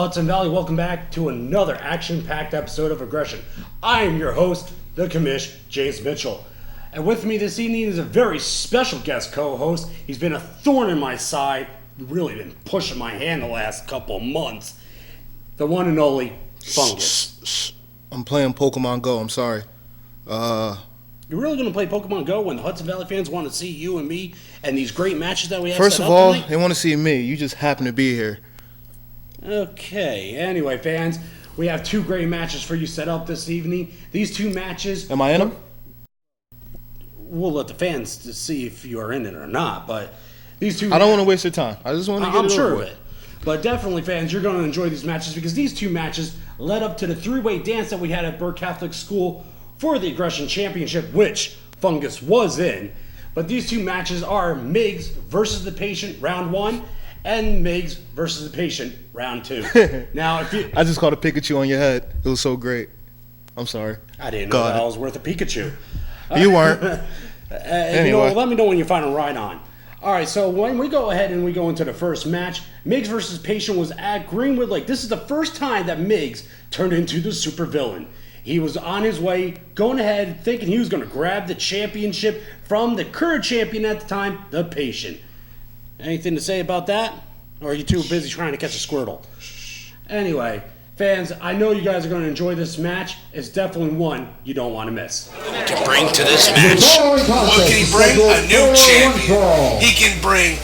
Hudson Valley. Welcome back to another action-packed episode of Aggression. I am your host, the Commish, James Mitchell. And with me this evening is a very special guest co-host. He's been a thorn in my side, really been pushing my hand the last couple of months. The one and only Fungus. I'm playing Pokemon Go, I'm sorry. You're really going to play Pokemon Go when the Hudson Valley fans want to see you and me and these great matches that we have First set of up all, tonight? they want to see me. You just happen to be here. Okay, anyway, fans, we have two great matches for you set up this evening. These two matches... Am I in them? We'll let the fans to see if you are in it or not, but these two... I don't want to waste your time. I just want to get I'm it sure over of with. it. But definitely, fans, you're going to enjoy these matches because these two matches led up to the three-way dance that we had at Burke Catholic School for the Aggression Championship, which Fungus was in. But these two matches are Miggs versus the Patient, round one, and Miggs versus the Patient, round two. Now, if you... I just caught a Pikachu on your head. It was so great. I'm sorry. I didn't know that I was worth a Pikachu. You weren't. Anyway. You know, let me know when you find a ride on. All right, so when we go ahead and we go into the first match, Miggs versus Patient was at Greenwood Lake. This is the first time that Miggs turned into the supervillain. He was on his way, going ahead, thinking he was going to grab the championship from the current champion at the time, the Patient. Anything to say about that? Or are you too busy trying to catch a Squirtle? Anyway, fans, I know you guys are going to enjoy this match. It's definitely one you don't want to miss. To bring to this match, what can he bring? A new champion. He can bring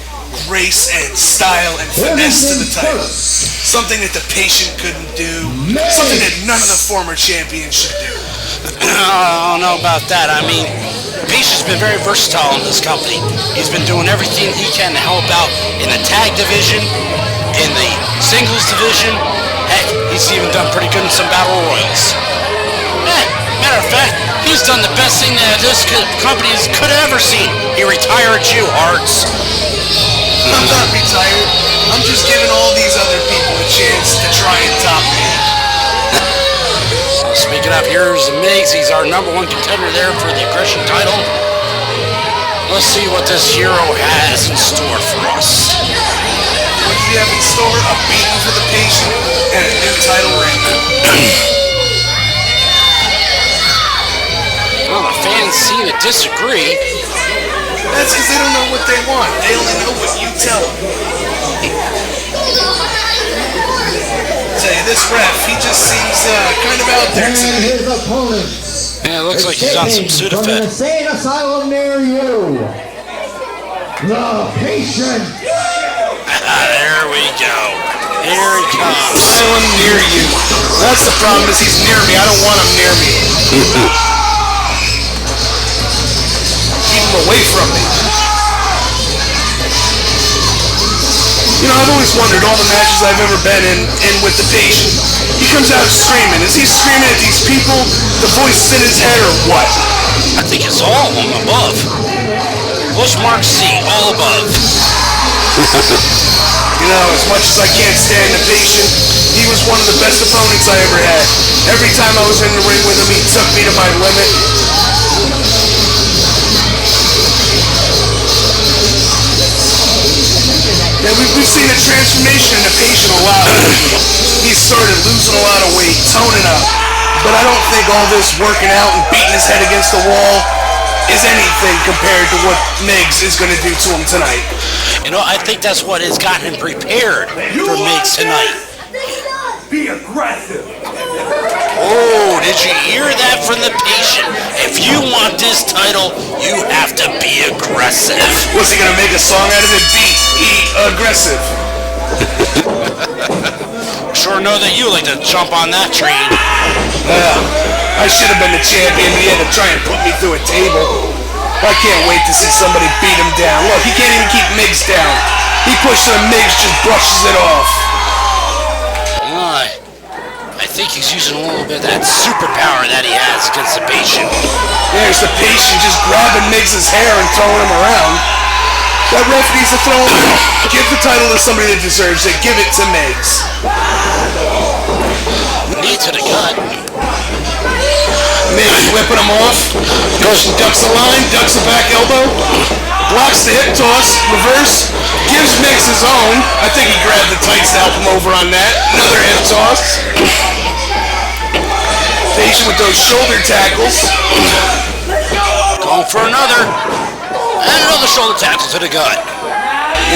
grace and style and finesse to the title. Something that the Patient couldn't do. Something that none of the former champions should do. I don't know about that. I mean, Patient's been very versatile in this company. He's been doing everything he can to help out in the tag division, in the singles division. Heck, he's even done pretty good in some battle royals. Matter of fact, he's done the best thing that this company could have ever seen. He retired you, Hearts. I'm not retired. I'm just giving all these other people a chance to try and top me. Speaking of, here's Miggs. He's our number one contender there for the Aggression title. Let's see what this hero has in store for us. What does he have in store? A beating for the Patient and a new title ring. Well, the fans seem to disagree. That's because they don't know what they want. They only know what you tell them. Tell you, this ref, he just seems kind of out there to me. His opponents. Yeah, it looks like he's on some Sudafed. From an insane asylum near you, the Patient. There we go. Here he comes. Asylum near you. That's the problem, is he's near me. I don't want him near me. Keep him away from me. You know, I've always wondered, all the matches I've ever been in with the Patient, he comes out screaming. Is he screaming at these people? The voice in his head or what? I think it's all above. Push mark C, all above. You know, as much as I can't stand the Patient, he was one of the best opponents I ever had. Every time I was in the ring with him, he took me to my limit. Yeah, we've seen a transformation in the Patient a lot. He's started losing a lot of weight, toning up. But I don't think all this working out and beating his head against the wall is anything compared to what Miggs is going to do to him tonight. You know, I think that's what has got him prepared for Miggs tonight. Be aggressive. Oh, did you hear that from the Patient? If you want this title, you have to be aggressive. What's he going to make a song out of it? Aggressive. Sure know that you like to jump on that train. I should have been the champion. He had to try and put me through a table. I can't wait to see somebody beat him down. Look, he can't even keep Miggs down. He pushes him, Miggs just brushes it off. I think he's using a little bit of that superpower that he has against the Patient. There's the Patient just grabbing Miggs' hair and throwing him around. That ref needs to throw him out. Give the title to somebody that deserves it. Give it to Miggs. Knee to the gut. Miggs whipping him off. Ducks the line, ducks the back elbow. Blocks the hip toss, reverse, gives Miggs his own. I think he grabbed the tights to help him over on that. Another hip toss. Patient with those shoulder tackles. Going for another. And another shoulder tackle to the gut.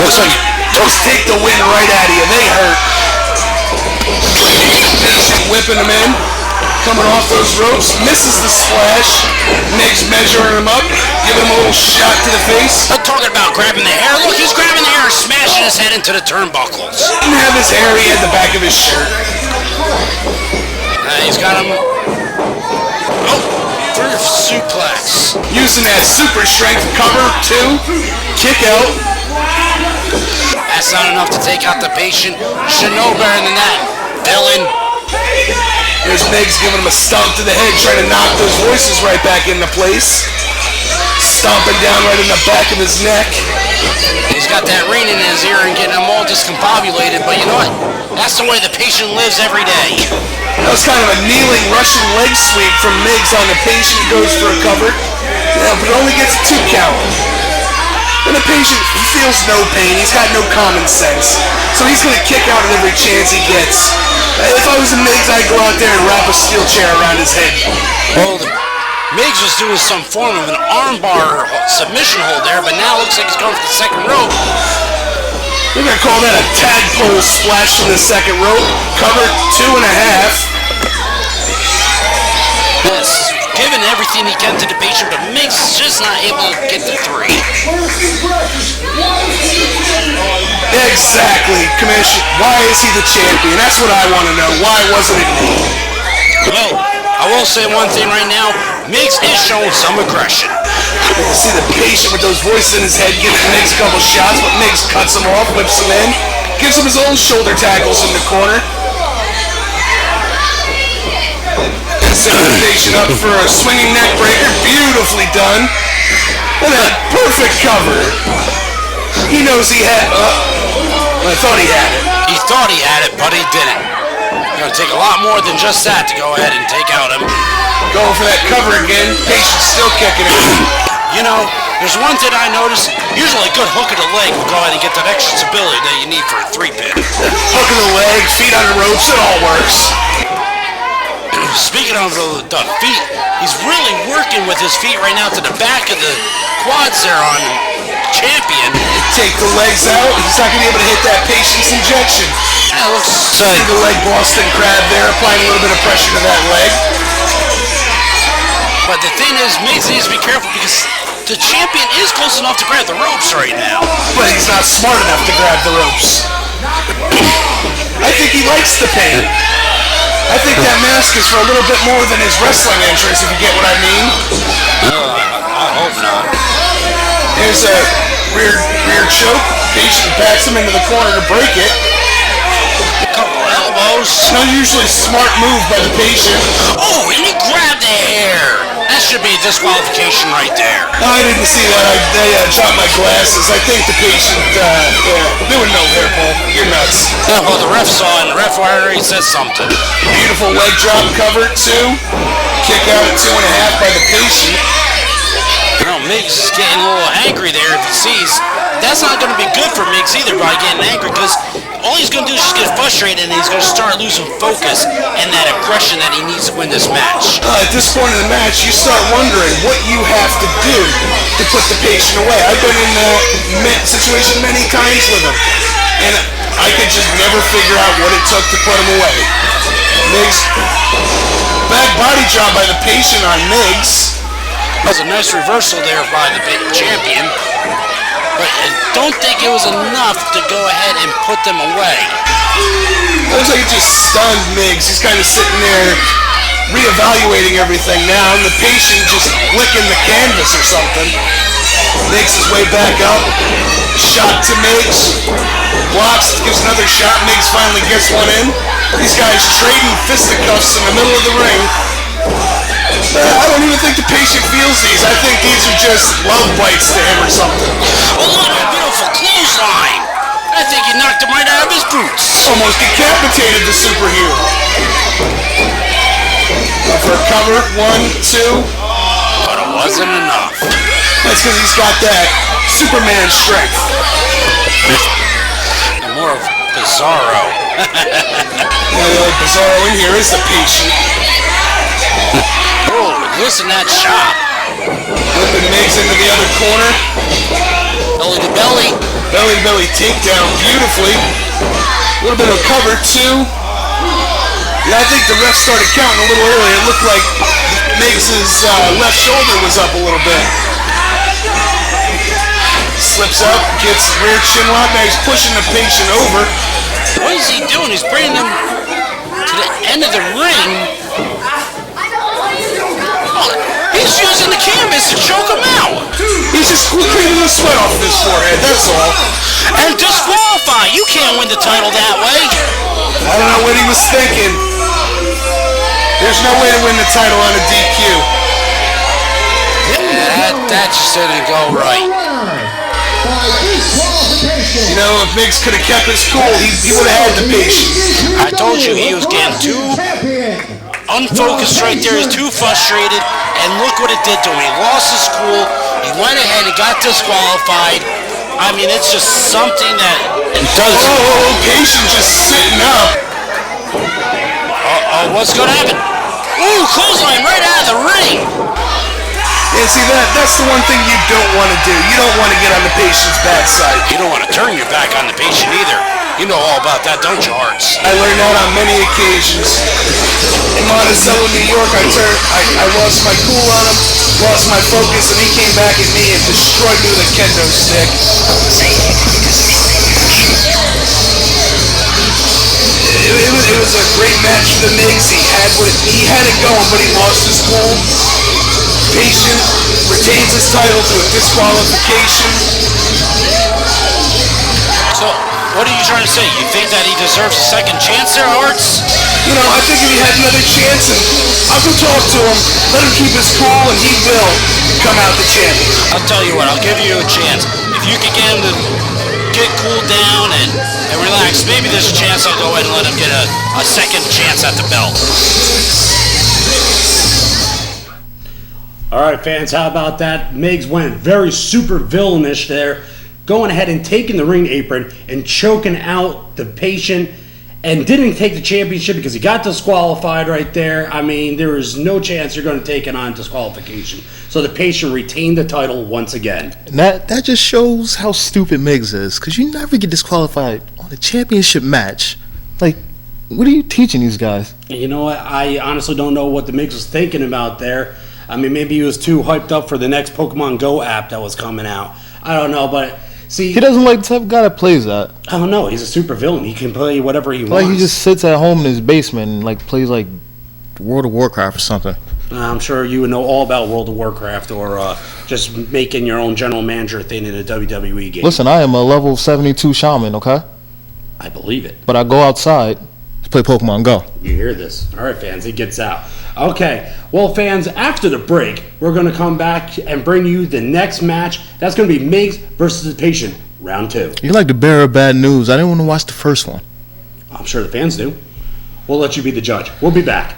Looks like those take the win right out of you. They hurt. Patient whipping him in. Coming off those ropes. Misses the splash. Miggs measuring him up. Giving him a little shot to the face. I'm talking about grabbing the hair. Look, he's grabbing the hair and smashing his head into the turnbuckles. Didn't have his hair. He had the back of his shirt. He's got him. Oh, first suplex. Using that super strength cover, too. Kick out. That's not enough to take out the patient. Should know better than that, villain. There's Miggs giving him a stomp to the head, trying to knock those voices right back into place. Stomping down right in the back of his neck. He's got that ring in his ear and getting him all discombobulated, but you know what? That's the way the patient lives every day. That was kind of a kneeling Russian leg sweep from Miggs on the patient. Goes for a cover. Yeah, but it only gets a 2 count. And the patient feels no pain. He's got no common sense. So he's going to kick out at every chance he gets. If I was a Miggs, I'd go out there and wrap a steel chair around his head. Well, Miggs was doing some form of an armbar submission hold there, but now it looks like he's going for the second rope. We're going to call that a tadpole splash from the second rope. Cover 2.5. Yes, giving everything he can to the patient, but Miggs is just not able to get the 3. Exactly, Commissioner. Why is he the champion? That's what I want to know. Why wasn't it me? Well, I will say one thing right now. Miggs is showing some aggression. You can see the patient with those voices in his head giving Miggs a couple shots, but Miggs cuts him off, whips him in, gives him his own shoulder tackles in the corner. And sends the patient up for a swinging neck breaker. Beautifully done. And a perfect cover. He knows he had... I thought he had it. He thought he had it, but he didn't. It's going to take a lot more than just that to go ahead and take out him. Going for that cover again. Patient's still kicking it. You know, there's one thing I noticed. Usually a good hook of the leg will go ahead and get that extra stability that you need for a 3-pin. Hook of the leg, feet on the ropes, it all works. Speaking of the feet, he's really working with his feet right now to the back of the quads there on champion. Take the legs out. He's not going to be able to hit that patient's injection. That looks See the leg Boston crab there, applying a little bit of pressure to that leg. But the thing is, Miggs needs to be careful because the champion is close enough to grab the ropes right now. But he's not smart enough to grab the ropes. I think he likes the pain. I think that mask is for a little bit more than his wrestling entrance, if you get what I mean. I hope not. Here's a rear choke. Patient backs him into the corner to break it. A couple elbows. Not usually a smart move by the patient. Oh, and he grabbed the hair. That should be a disqualification right there. No, I didn't see that. I dropped my glasses. I think the patient, there were no hair pull. You're nuts. Well, the ref saw it, and the ref already said something. Beautiful leg drop cover, 2. Kick out at 2.5 by the patient. You know, Miggs is getting a little angry there if he sees. That's not going to be good for Miggs either by getting angry, because all he's going to do is just get frustrated and he's going to start losing focus and that aggression that he needs to win this match. At this point in the match, you start wondering what you have to do to put the patient away. I've been in that situation many times with him, and I could just never figure out what it took to put him away. Miggs, back body drop by the patient on Miggs. That was a nice reversal there by the champion, but I don't think it was enough to go ahead and put them away. It looks like it just stunned Miggs. He's kind of sitting there reevaluating everything now, and the patient just licking the canvas or something. Makes his way back up. Shot to Miggs. Blocks, gives another shot. Miggs finally gets one in. These guys trading fisticuffs in the middle of the ring. I don't even think the patient feels these. I think these are just love bites to him or something. Oh, look at a beautiful clothesline. I think he knocked him right out of his boots. Almost decapitated the superhero. For a cover, 1, 2. But it wasn't enough. That's because he's got that Superman strength. And more of Bizarro. Bizarro in here is the patient. Oh, listen to that shot. Flipping Migs into the other corner. Belly to belly. Belly to belly takedown beautifully. A little bit of cover too. Yeah, I think the ref started counting a little early. It looked like Migs' left shoulder was up a little bit. Slips up, gets rear chin lock. Now he's pushing the patient over. What is he doing? He's bringing him to the end of the ring. Oh, he's using the canvas to choke him out. He's just cleaning the sweat off of his forehead, that's all. And disqualify. You can't win the title that way. I don't know what he was thinking. There's no way to win the title on a DQ. That just didn't go right. You know, if Migs could have kept his cool, he would have had the patient. I told you he was getting too unfocused right there. He's too frustrated. And look what it did to him. He lost his cool. He went ahead and got disqualified. I mean, it's just something that it does. Oh, patient just sitting up. What's going to happen? Ooh, clothesline right out of the ring. Yeah, see, that's the one thing you don't want to do. You don't want to get on the patient's bad side. You don't want to turn your back on the patient either. You know all about that, don't you, Hearts? I learned that on many occasions. In Monticello, New York, I lost my cool on him, lost my focus, and he came back at me and destroyed me with a kendo stick. It was a great match for the Migs. He had it going, but he lost his cool. Patient retains his title through a disqualification. So, what are you trying to say? You think that he deserves a second chance there, Hearts? You know, I think if he had another chance, and I'll go talk to him, let him keep his cool, and he will come out the champion. I'll tell you what, I'll give you a chance. If you can get him to get cooled down and relax, maybe there's a chance I'll go ahead and let him get a second chance at the belt. All right, fans, how about that? Migs went very super villainish there, going ahead and taking the ring apron and choking out the patient, and didn't take the championship because he got disqualified right there. I mean, there is no chance you're going to take it on disqualification. So the patient retained the title once again. And that just shows how stupid Migs is, because you never get disqualified on a championship match. Like, what are you teaching these guys? You know what? I honestly don't know what the Migs was thinking about there. I mean, maybe he was too hyped up for the next Pokemon Go app that was coming out. I don't know, but see, He doesn't like the type of guy that plays that. I don't know. He's a super villain. He can play whatever he Like wants. he just sits at home in his basement and like plays like World of Warcraft or something. I'm sure you would know all about World of Warcraft or just making your own general manager thing in a WWE game. Listen, I am a level 72 shaman, okay? I believe it. But I go outside to play Pokemon Go. You hear this. All right, fans, he gets out. Okay, well, fans, after the break, we're going to come back and bring you the next match. That's going to be Migs versus the Patient, round 2. You're like the bearer of bad news. I didn't want to watch the first one. I'm sure the fans do. We'll let you be the judge. We'll be back.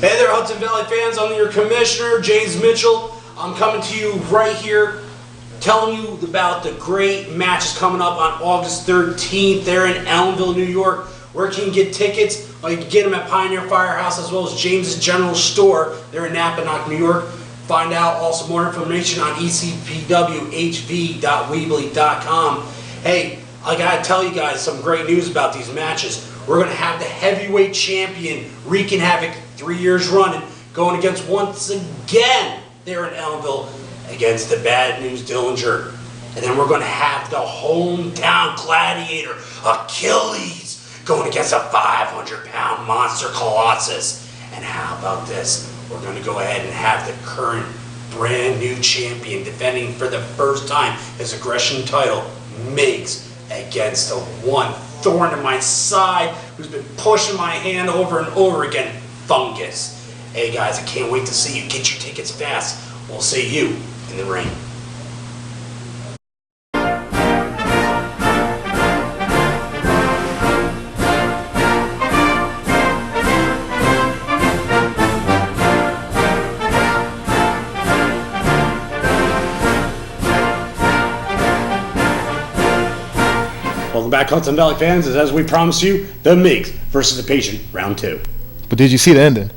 Hey there, Hudson Valley fans. I'm your commissioner, James Mitchell. I'm coming to you right here, telling you about the great matches coming up on August 13th there in Ellenville, New York. Where can you get tickets? You can get them at Pioneer Firehouse as well as James's General Store there in Napanoch, New York. Find out also more information on ECPWHV.weebly.com. Hey, I gotta tell you guys some great news about these matches. We're gonna have the heavyweight champion wreaking havoc, 3 years running, going against once again there in Ellenville against the Bad News Dillinger. And then we're gonna have the hometown gladiator Achilles going against a 500-pound monster Colossus. And how about this? We're going to go ahead and have the current brand new champion defending for the first time his aggression title, Miggs, against the one thorn in my side who's been pushing my hand over and over again, Fungus. Hey guys, I can't wait to see you. Get your tickets fast. We'll see you in the ring. Welcome back, Hudson Valley fans, as we promised you, the Miggs versus the Patient, round 2. But did you see the ending?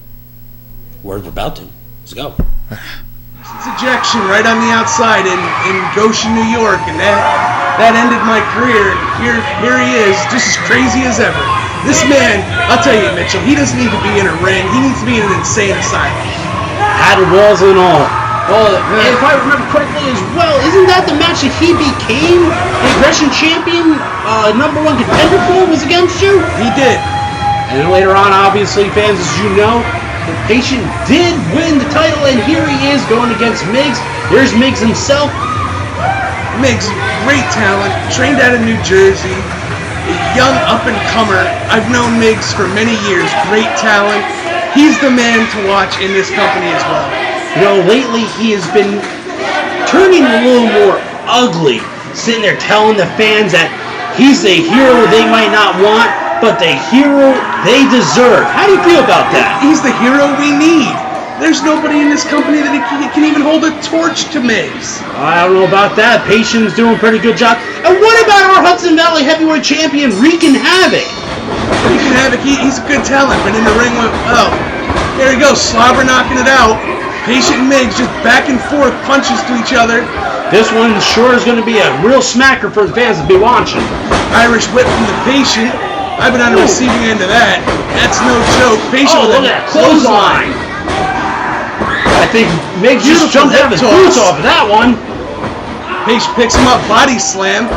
We're about to. Let's go. It's ejection right on the outside in Goshen, New York, and that ended my career. And here he is, just as crazy as ever. This man, I'll tell you, Mitchell, he doesn't need to be in a ring. He needs to be in an insane asylum. Padded walls and all. Well, if I remember correctly as well, isn't that the match that he became the aggression champion, #1 contender for, was against you? He did. And then later on, obviously, fans, as you know, the Patient did win the title, and here he is going against Miggs. Here's Miggs himself. Miggs, great talent, trained out of New Jersey, a young up-and-comer. I've known Miggs for many years, great talent. He's the man to watch in this company as well. You know, lately he has been turning a little more ugly, sitting there telling the fans that he's the hero they might not want, but the hero they deserve. How do you feel about that? He's the hero we need. There's nobody in this company that can even hold a torch to Miggs. I don't know about that. Patient's doing a pretty good job. And what about our Hudson Valley heavyweight champion, wreaking havoc? Wreaking havoc, he's a good talent, but in the ring, well, there he goes, slobber knocking it out. Patient and Miggs just back and forth, punches to each other. This one sure is going to be a real smacker for the fans to be watching. Irish whip from the Patient. I've been on the receiving end of that. That's no joke. Patient with look at that clothesline. I think Miggs just jumped out of his boots off of that one. Patient picks him up, body slam.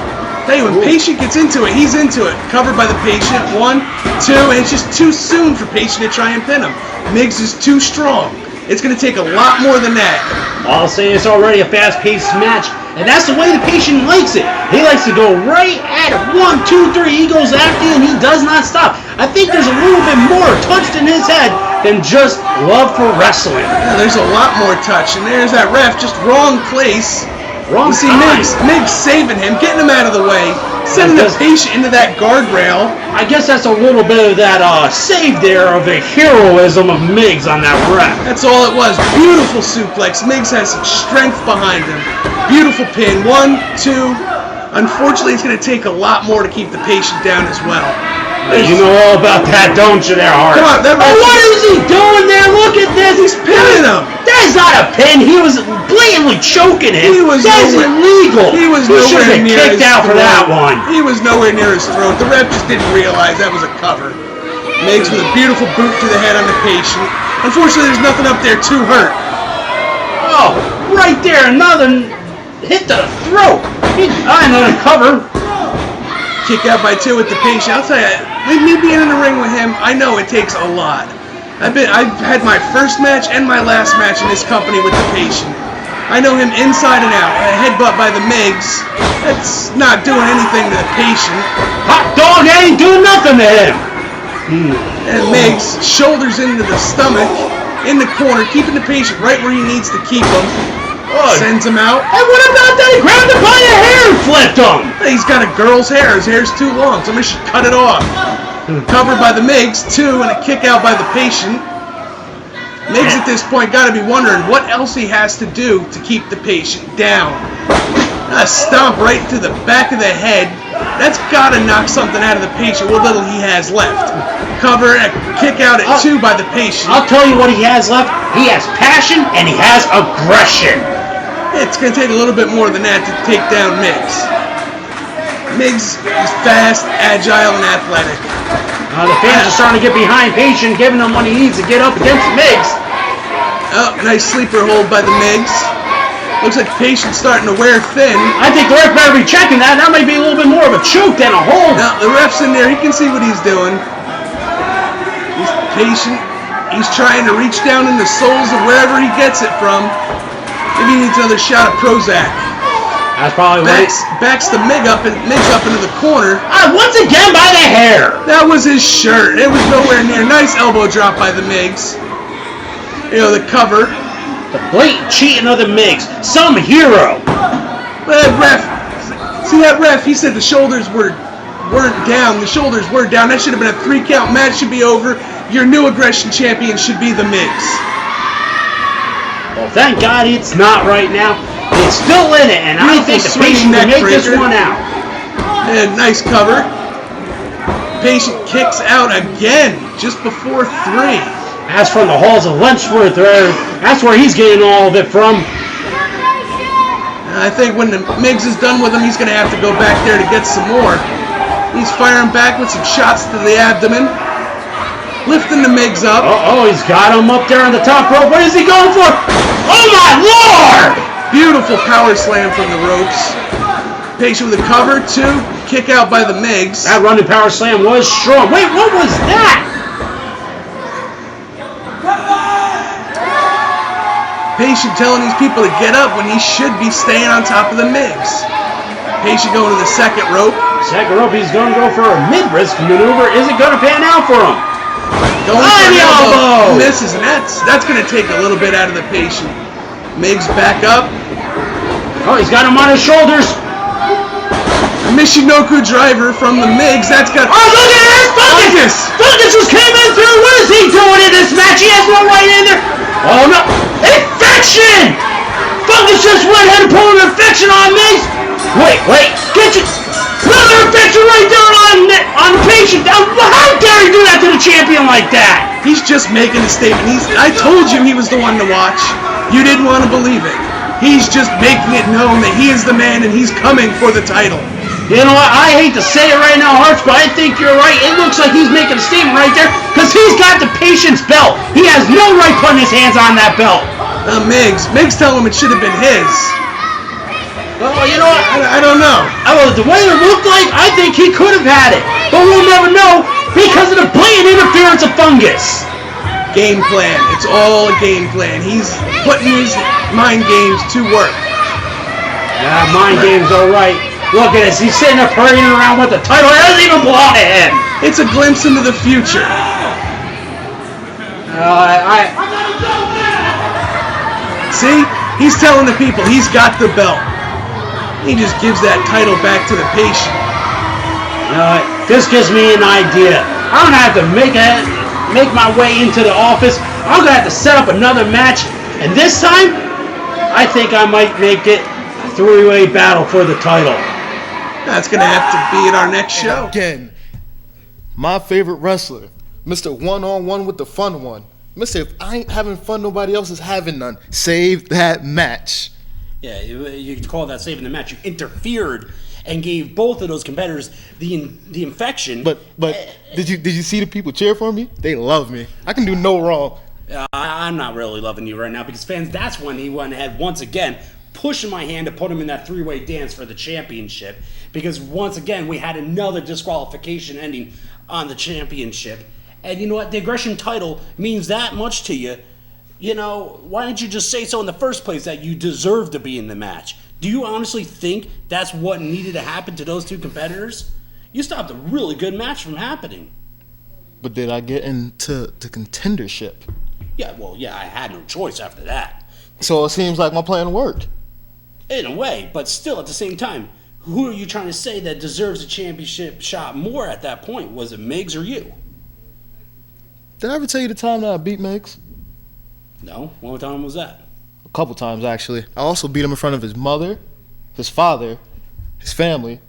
Tell you, when Patient gets into it, he's into it. Covered by the Patient. 1, 2, and it's just too soon for Patient to try and pin him. Miggs is too strong. It's going to take a lot more than that. I'll say it's already a fast-paced match, and that's the way the Patient likes it. He likes to go right at it. 1, 2, 3. He goes after you, and he does not stop. I think there's a little bit more touched in his head than just love for wrestling. Yeah, there's a lot more touch, and there's that ref, just wrong place. Wrong you see Miggs saving him, getting him out of the way, sending the Patient into that guardrail. I guess that's a little bit of that save there of the heroism of Miggs on that ref. That's all it was. Beautiful suplex. Miggs has some strength behind him. Beautiful pin. 1, 2. Unfortunately, it's going to take a lot more to keep the Patient down as well. You know all about that, don't you there, Hart? Come on, what is he doing there? Look at this. He's pinning him. That is not a pin. He was blatantly choking him. That's illegal. He should have been kicked out for that one. He was nowhere near his throat. The ref just didn't realize that was a cover. Miggs with a beautiful boot to the head on the Patient. Unfortunately, there's nothing up there to hurt. Oh, right there. Another hit to the throat. Another cover. Kick out by 2 with the Patient. I'll tell you, me being in the ring with him, I know it takes a lot. I've had my first match and my last match in this company with the Patient. I know him inside and out. A headbutt by the Miggs, that's not doing anything to the Patient. Hot dog ain't doing nothing to him. And Miggs, shoulders into the stomach, in the corner, keeping the Patient right where he needs to keep him. Sends him out. And what about that? He grabbed him by the hair and flipped him. He's got a girl's hair. His hair's too long. Somebody should cut it off. Covered by the Miggs, 2, and a kick out by the Patient. Miggs at this point got to be wondering what else he has to do to keep the Patient down. A stomp right to the back of the head. That's got to knock something out of the patient, what little he has left. Cover and a kick out at 2 by the patient. I'll tell you what he has left. He has passion and he has aggression. It's going to take a little bit more than that to take down Miggs. Miggs is fast, agile, and athletic. The fans are starting to get behind Patient, giving him what he needs to get up against Miggs. Oh, nice sleeper hold by the Miggs. Looks like Patient's starting to wear thin. I think the ref better be checking that. That might be a little bit more of a choke than a hold. Now, the ref's in there. He can see what he's doing. He's patient. He's trying to reach down in the soles of wherever he gets it from. Maybe he needs another shot of Prozac. That's probably what backs the Miggs up into the corner. Once again by the hair. That was his shirt. It was nowhere near. Nice elbow drop by the Miggs. You know, the cover. The blatant cheating of the Miggs. Some hero. But that ref, see that ref, he said the shoulders weren't down. The shoulders were down. That should have been a 3-count match. Should be over. Your new aggression champion should be the Miggs. Well, thank God it's not right now. It's still in it, and I think the Patient can make this one out. And nice cover. Patient kicks out again, just before 3. As from the halls of Lynchworth, that's where he's getting all of it from. I think when the Miggs is done with him, he's going to have to go back there to get some more. He's firing back with some shots to the abdomen. Lifting the Miggs up. Oh, he's got him up there on the top rope. What is he going for? Oh, my Lord! Beautiful power slam from the ropes. Patient with a cover, 2. Kick out by the Miggs. That running power slam was strong. Wait, what was that? Patient telling these people to get up when he should be staying on top of the Miggs. Patient going to the second rope. Second rope, he's going to go for a mid-risk maneuver. Is it going to pan out for him? Going for an elbow. Misses, and that's going to take a little bit out of the Patient. Miggs back up. Oh, he's got him on his shoulders. A Michinoku driver from the Miggs. That's got... Oh, look at this! Fungus! Fungus just came in through. What is he doing in this match? He has no right in there. Oh, no. Infection! Fungus just went ahead and pulled an infection on Miggs. Wait. Get you. Another infection right there on the Patient. How dare he do that to the champion like that? He's just making a statement. I told you he was the one to watch. You didn't want to believe it. He's just making it known that he is the man and he's coming for the title. You know what? I hate to say it right now, Harts, but I think you're right. It looks like he's making a statement right there because he's got the Patient's belt. He has no right putting his hands on that belt. Miggs telling him it should have been his. Well, you know what? I don't know. The way it looked like, I think he could have had it. But we'll never know because of the blatant interference of Fungus. Game plan. It's all a game plan. He's putting his mind games to work. Yeah, mind games, all right. Look at this. He's sitting there parading around with the title. It doesn't even belong to him. It's a glimpse into the future. See? He's telling the people he's got the belt. He just gives that title back to the Patient. This gives me an idea. I'm going to have to make my way into the office. I'm going to have to set up another match. And this time, I think I might make it a 3-way battle for the title. That's going to have to be at our next show. Again, my favorite wrestler, Mr. One-on-One with the fun one. Mr. If I ain't having fun, nobody else is having none. Save that match. Yeah, you could call that saving the match. You interfered and gave both of those competitors the infection. But did you see the people cheer for me? They love me. I can do no wrong. I'm not really loving you right now because fans, that's when he went ahead once again, pushing my hand to put him in that 3-way dance for the championship. Because once again, we had another disqualification ending on the championship. And you know what? The aggression title means that much to you. You know, why didn't you just say so in the first place that you deserve to be in the match? Do you honestly think that's what needed to happen to those two competitors? You stopped a really good match from happening. But did I get into the contendership? Yeah, I had no choice after that. So it seems like my plan worked. In a way, but still at the same time, who are you trying to say that deserves a championship shot more at that point? Was it Miggs or you? Did I ever tell you the time that I beat Miggs? No? What time was that? A couple times, actually. I also beat him in front of his mother, his father, his family.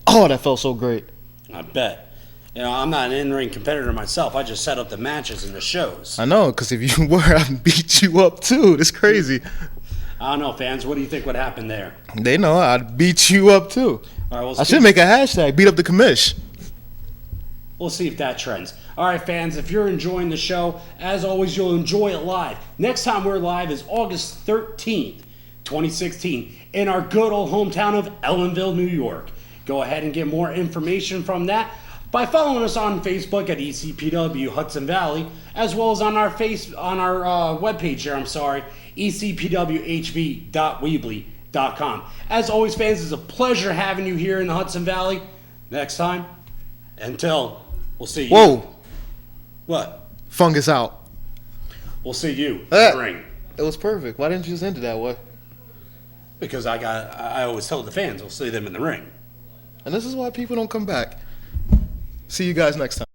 Oh, that felt so great. I bet. You know, I'm not an in-ring competitor myself. I just set up the matches and the shows. I know, because if you were, I'd beat you up too. That's crazy. I don't know, fans. What do you think would happen there? They know I'd beat you up too. All right, well, I should make a hashtag, beat up the commish. We'll see if that trends. All right, fans, if you're enjoying the show, as always, you'll enjoy it live. Next time we're live is August 13th, 2016, in our good old hometown of Ellenville, New York. Go ahead and get more information from that by following us on Facebook at ECPW Hudson Valley, as well as on our webpage here, ECPWHV.weebly.com. As always, fans, it's a pleasure having you here in the Hudson Valley. Next time, until we'll see you. Whoa. What? Fungus out. We'll see you in the ring. It was perfect. Why didn't you just end it that way? Because I always tell the fans we'll see them in the ring. And this is why people don't come back. See you guys next time.